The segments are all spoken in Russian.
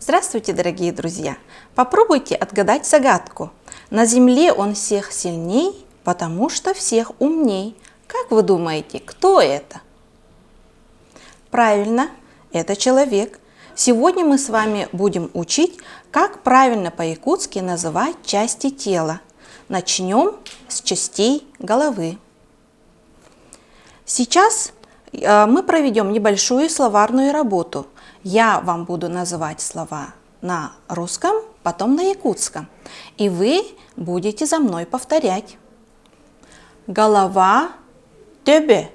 Здравствуйте, дорогие друзья! Попробуйте отгадать загадку. На земле он всех сильней, потому что всех умней. Как вы думаете, кто это? Правильно, это человек. Сегодня мы с вами будем учить, как правильно по-якутски называть части тела. Начнем с частей головы. Сейчас мы проведем небольшую словарную работу. Я вам буду называть слова на русском, потом на якутском. И вы будете за мной повторять. Голова – тебе.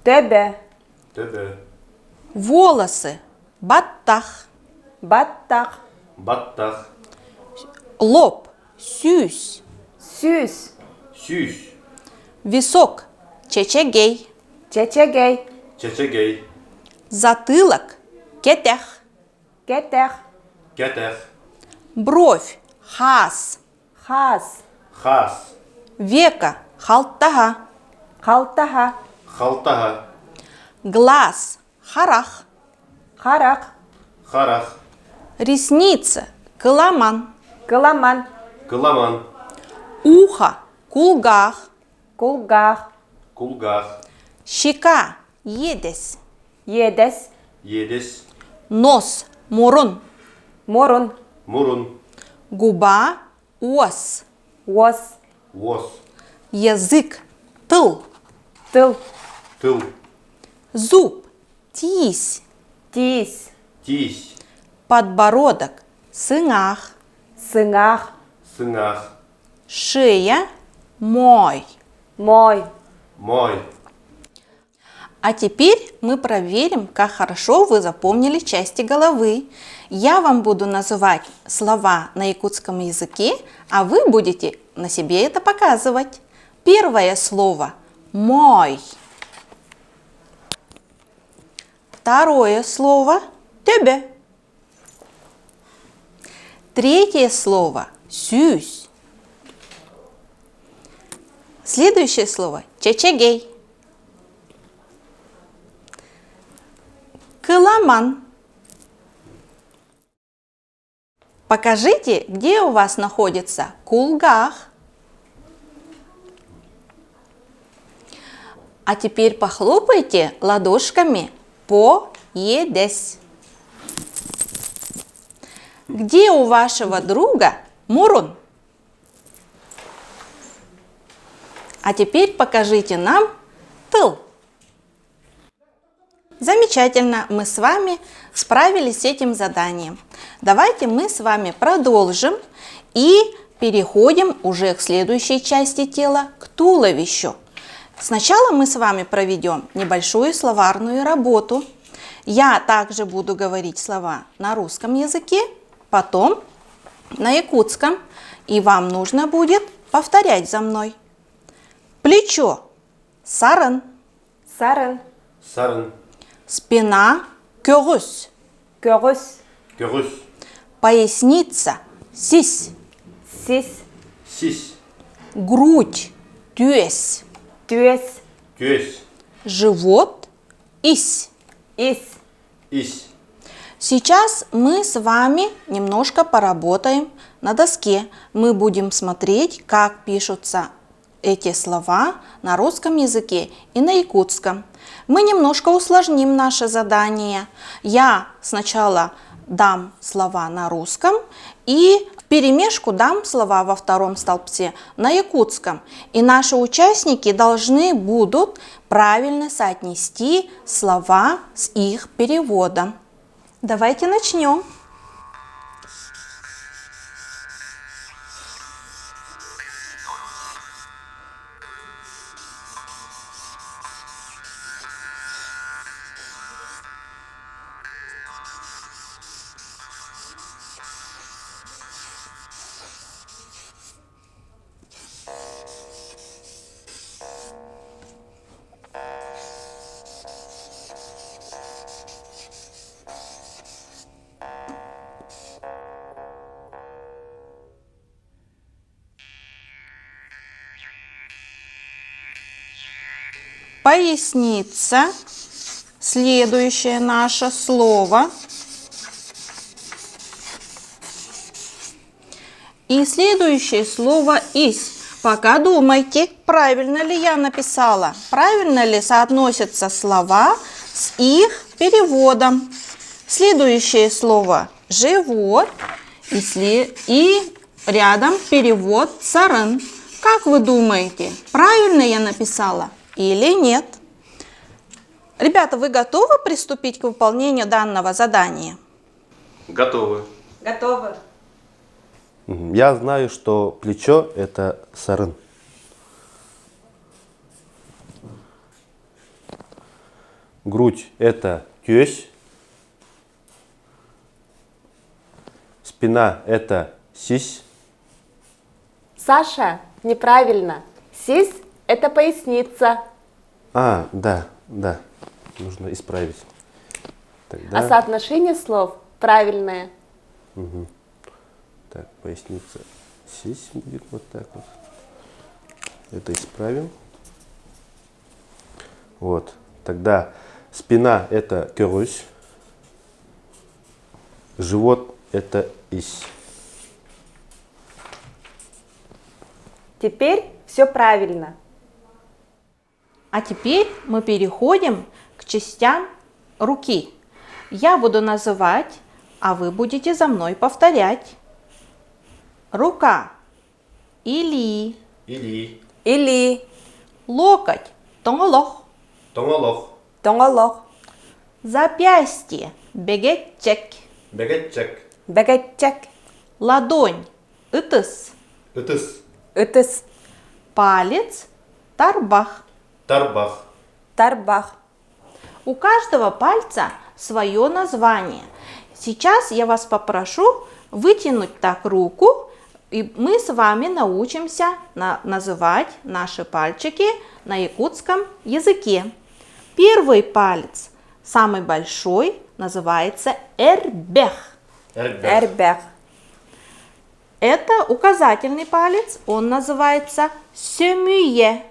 Тебе. Тебе. Волосы – баттах. Баттах. Баттах. Лоб – сюсь. Сюсь. Сюсь. Висок – чечегей. Чечегей. Чечегей. Затылок – кетех. Кетех. Кетех. Бровь – хас. Хас. Хас. Века – халтага. Халтаха. Халтаха. Глаз – харах. Харах. Харах. Ресница – каламан. Каламан. Каламан. Ухо – кулгах. Кулгах. Кулгах. Щека – едес. Едес. Едес. Нос – мурун. Мурун. Мурун. Губа – ос. Ос. Вос. Язык – тыл. Тыл. Тыл. Зуб – тись. Тись. Тись. Подбородок – сыңах. Сыңах. Сыңах. Шея – мой. Мой. Мой. А теперь мы проверим, как хорошо вы запомнили части головы. Я вам буду называть слова на якутском языке, а вы будете на себе это показывать. Первое слово – мой. Второе слово – тебе. Третье слово – сюсь. Следующее слово – чечегей. Каламан. Покажите, где у вас находится кулгах. А теперь похлопайте ладошками по едес. Где у вашего друга мурун? А теперь покажите нам тыл. Замечательно, мы с вами справились с этим заданием. Давайте мы с вами продолжим и переходим уже к следующей части тела, к туловищу. Сначала мы с вами проведем небольшую словарную работу. Я также буду говорить слова на русском языке, потом на якутском, и вам нужно будет повторять за мной. Плечо – саран. Саран. Саран. Спина – кёрус. Кёрус. Кёрус. Поясница – сись. Сис. Сись. Грудь – тюэс. Тюэс. Тюэс. Живот – ись. Ис. Ись. Сейчас мы с вами немножко поработаем на доске. Мы будем смотреть, как пишутся эти слова на русском языке и на якутском. Мы немножко усложним наше задание. Я сначала дам слова на русском и вперемешку дам слова во втором столбце на якутском. И наши участники должны будут правильно соотнести слова с их переводом. Давайте начнем. Поясница. Следующее наше слово. И следующее слово «ись». Пока думайте, правильно ли я написала, правильно ли соотносятся слова с их переводом. Следующее слово «живот» и рядом перевод «сарен». Как вы думаете, правильно я написала или нет? Ребята, вы готовы приступить к выполнению данного задания? Готовы. Готовы. Я знаю, что плечо – это сарын. Грудь – это көс. Спина – это сись. Саша, неправильно. Сись – это поясница. Да. Нужно исправить. Тогда... А соотношение слов правильное. Так, поясница сись будет вот так вот. Это исправим. Вот. Тогда спина – это körüs. Живот – это ись. Теперь все правильно. А теперь мы переходим к частям руки. Я буду называть, а вы будете за мной повторять. Рука. Или. Или Локоть. Тоңолох. Тоңолох. тоңолох, Запястье. Бегетчек. Бегетчек. бегетчек, Ладонь. Ытыс. Ытыс. ытыс, Палец. Тарбах. Тарбах. тарбах. У каждого пальца свое название. Сейчас я вас попрошу вытянуть так руку, и мы с вами научимся называть наши пальчики на якутском языке. Первый палец, самый большой, называется эрбех. Эрбех, Это указательный палец, он называется сёмюе.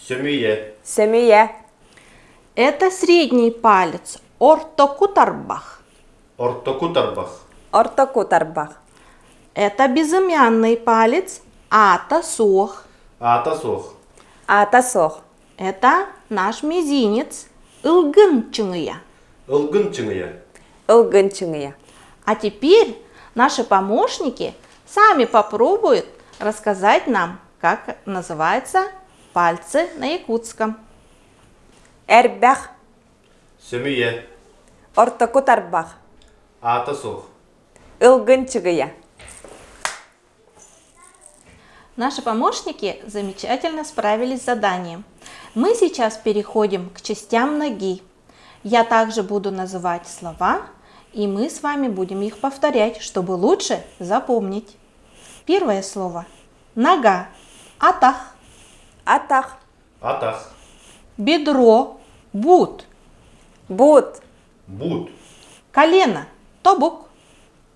Семье. семье, Это средний палец, ортокутарбах. Ортокутарбах. ортокутарбах, Это безымянный палец, атасох. Атасох. атасох, Это наш мизинец, ылгынчыңыя. Ылгынчыңыя. ылгынчыңыя. А теперь наши помощники сами попробуют рассказать нам, как называются пальцы на якутском. Эрбех, Семье. ортокутарбах, Атасох. ылгынчыңыя. Наши помощники замечательно справились с заданием. Мы сейчас переходим к частям ноги. Я также буду называть слова, и мы с вами будем их повторять, чтобы лучше запомнить. Первое слово – нога, атах, Атах, Атах. бедро, бут, бут, Бут. колено, тобук,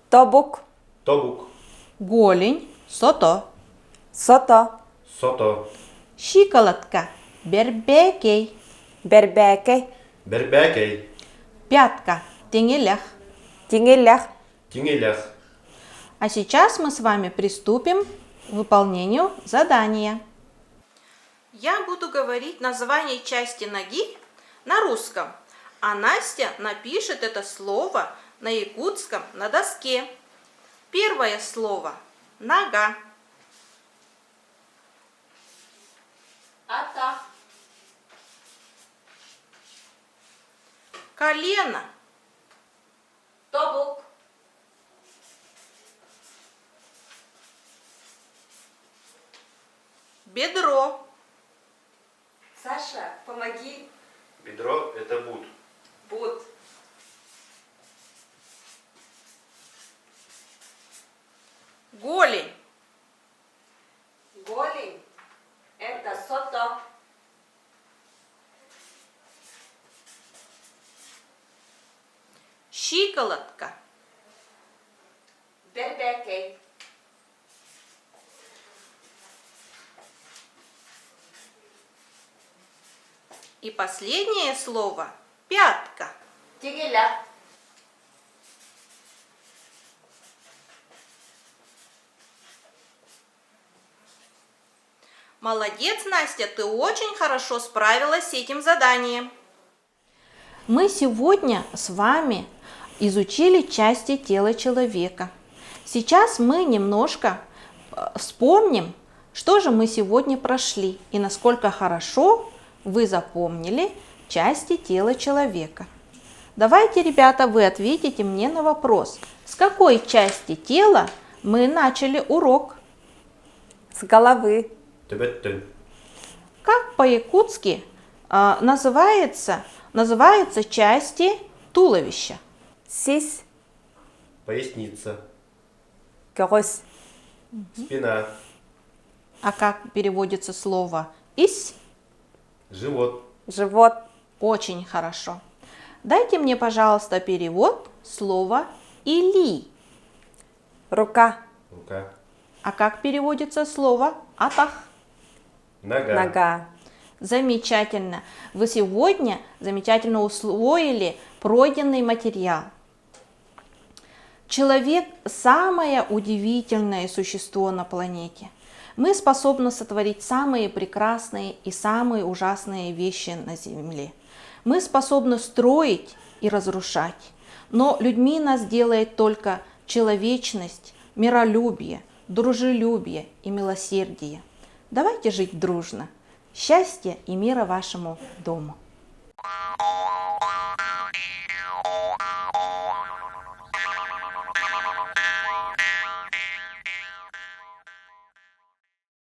тобук, Тобук. голень, сото, сото, Сото. щиколотка, бербекей, бербекей, Бербекей. пятка, теңелях. тиңелях. Тиңелях. А сейчас мы с вами приступим к выполнению задания. Я буду говорить название части ноги на русском, а Настя напишет это слово на якутском на доске. Первое слово – нога. Атах, Колено, тобук, бедро, Саша, помоги. Бедро – это бут. Бут, голень, голень. Это сото, щиколотка, бербекей, и последнее слово – пятка. тиңелях. Молодец, Настя, ты очень хорошо справилась с этим заданием. Мы сегодня с вами изучили части тела человека. Сейчас мы немножко вспомним, что же мы сегодня прошли и насколько хорошо вы запомнили части тела человека. Давайте, ребята, вы ответите мне на вопрос, с какой части тела мы начали урок? С головы. Как по-якутски называются части туловища? Сись. Поясница. Грозь. Спина. А как переводится слово «ись»? Живот. Живот. Очень хорошо. Дайте мне, пожалуйста, перевод слова «или». Рука. Рука. А как переводится слово «атах»? Нога. Нога. Замечательно. Вы сегодня замечательно усвоили пройденный материал. Человек – самое удивительное существо на планете. Мы способны сотворить самые прекрасные и самые ужасные вещи на Земле. Мы способны строить и разрушать. Но людьми нас делает только человечность, миролюбие, дружелюбие и милосердие. Давайте жить дружно. Счастья и мира вашему дому.